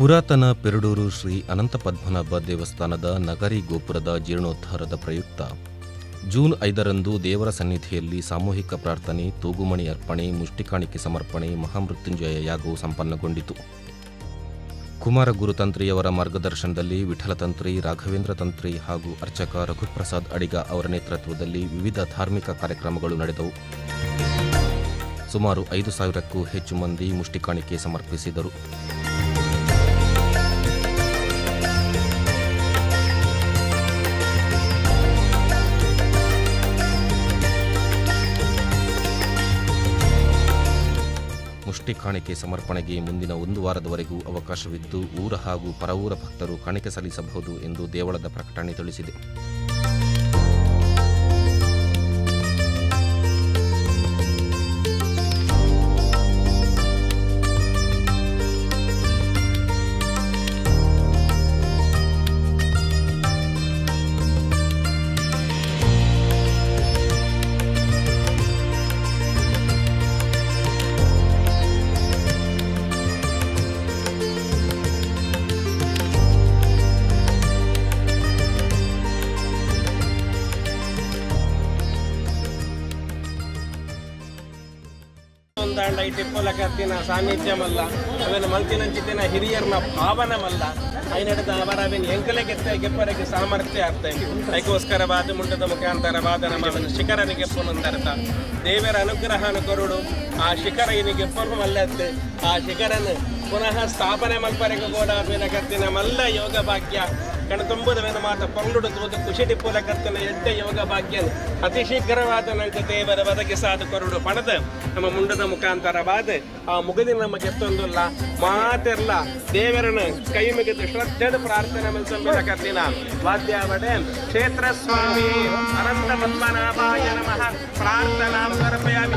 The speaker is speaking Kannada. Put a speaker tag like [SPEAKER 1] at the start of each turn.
[SPEAKER 1] ಪುರಾತನ ಪೆರಡೂರು ಶ್ರೀ ಅನಂತ ಪದ್ಮನಾಭ ದೇವಸ್ಥಾನದ ನಗರಿ ಗೋಪುರದ ಜೀರ್ಣೋದ್ಧಾರದ ಪ್ರಯುಕ್ತ ಜೂನ್ 5ರಂದು ದೇವರ ಸನ್ನಿಧಿಯಲ್ಲಿ ಸಾಮೂಹಿಕ ಪ್ರಾರ್ಥನೆ, ತೂಗುಮಣಿ ಅರ್ಪಣೆ, ಮುಷ್ಟಿಕಾಣಿಕೆ ಸಮರ್ಪಣೆ, ಮಹಾಮೃತ್ಯುಂಜಯ ಯಾಗವು ಸಂಪನ್ನಗೊಂಡಿತು. ಕುಮಾರ ಗುರುತಂತ್ರಿಯವರ ಮಾರ್ಗದರ್ಶನದಲ್ಲಿ ವಿಠಲತಂತ್ರಿ, ರಾಘವೇಂದ್ರ ತಂತ್ರಿ ಹಾಗೂ ಅರ್ಚಕ ರಘುಪ್ರಸಾದ್ ಅಡಿಗ ಅವರ ನೇತೃತ್ವದಲ್ಲಿ ವಿವಿಧ ಧಾರ್ಮಿಕ ಕಾರ್ಯಕ್ರಮಗಳು ನಡೆದವು. ಸುಮಾರು 5,000ಕ್ಕೂ ಹೆಚ್ಚು ಮಂದಿ ಮುಷ್ಟಿಕಾಣಿಕೆ ಸಮರ್ಪಿಸಿದರು. ಮುಷ್ಟಿ ಕಾಣಿಕೆ ಸಮರ್ಪಣೆಗೆ ಮುಂದಿನ 1 ವಾರದವರೆಗೂ ಅವಕಾಶವಿದ್ದು, ಊರ ಹಾಗೂ ಪರವೂರ ಭಕ್ತರು ಕಾಣಿಕೆ ಸಲ್ಲಿಸಬಹುದು ಎಂದು ದೇವಳದ ಪ್ರಕಟಣೆ ತಿಳಿಸಿದೆ.
[SPEAKER 2] ಟಿಪ್ಪುಲ ಕತ್ತಿನ ಸಾನ್ನಿಧ್ಯವಲ್ಲ, ಅವೇನು ಮಂಕಿನಂಚಿತ್ತಿನ ಹಿರಿಯರ್ನ ಭಾವನವಲ್ಲ, ಐನಡದ ಅವರವೇನು ಎಂಕಲೆ ಗೆಪ್ಪರಿಗೆ ಸಾಮರ್ಥ್ಯ ಆಗ್ತದೆ. ಅದಕ್ಕೋಸ್ಕರವಾದ ಮುಂಡದ ಮುಖಾಂತರವಾದ ನಮ್ಮ ಶಿಖರನ ಗೆಪ್ಪುನಂದರ್ಥ ದೇವರ ಅನುಗ್ರಹನ ಕೊರುಡು ಆ ಶಿಖರ ಇನಿ ಗೆಪ್ಪನು ಮಲ್ಲತ್ತೆ ಆ ಶಿಖರನ ಪುನಃ ಸ್ಥಾಪನೆ ಮಲ್ಪರೆಗೆ ಕೂಡ ಕತ್ತಿನ ಮಲ್ಲ ಯೋಗ ಭಾಗ್ಯ ಕಣತುಂಬುದವೇನ ಮಾತ ಪಂಗುಡು ತೋದು ಖುಷಿ ಟಿಪ್ಪುಲ ಕತ್ತಿನ ಎಡ್ಡ ಯೋಗ ಭಾಗ್ಯ ಅತಿ ಶೀಘ್ರವಾದ ನಂಗೆ ದೇವರ ಒದಗಿಸಾದ ಕೊರುಡು ಪಡೆದ ನಮ್ಮ ಮುಂಡದ ಮುಖಾಂತರವಾದ ಆ ಮುಗಿದಿನ ನಮ್ಮ ಗೆತ್ತೊಂದಿಲ್ಲ ಮಾತಿರ್ಲ ದೇವರನ್ನು ಕೈ ಮುಗಿದು ಶ್ರದ್ಧೆದ ಪ್ರಾರ್ಥನೆ ಮಲ್ಸಂಬಿನ ಕತ್ತಿನ ವಾದ್ಯಾವಡೆ ಕ್ಷೇತ್ರ ಸ್ವಾಮಿ ಅನಂತ ಪದ್ಮನಾಭಾಯ ನಮಃ ಪ್ರಾರ್ಥನಾ ಸಮರ್ಪಯಾಮಿ.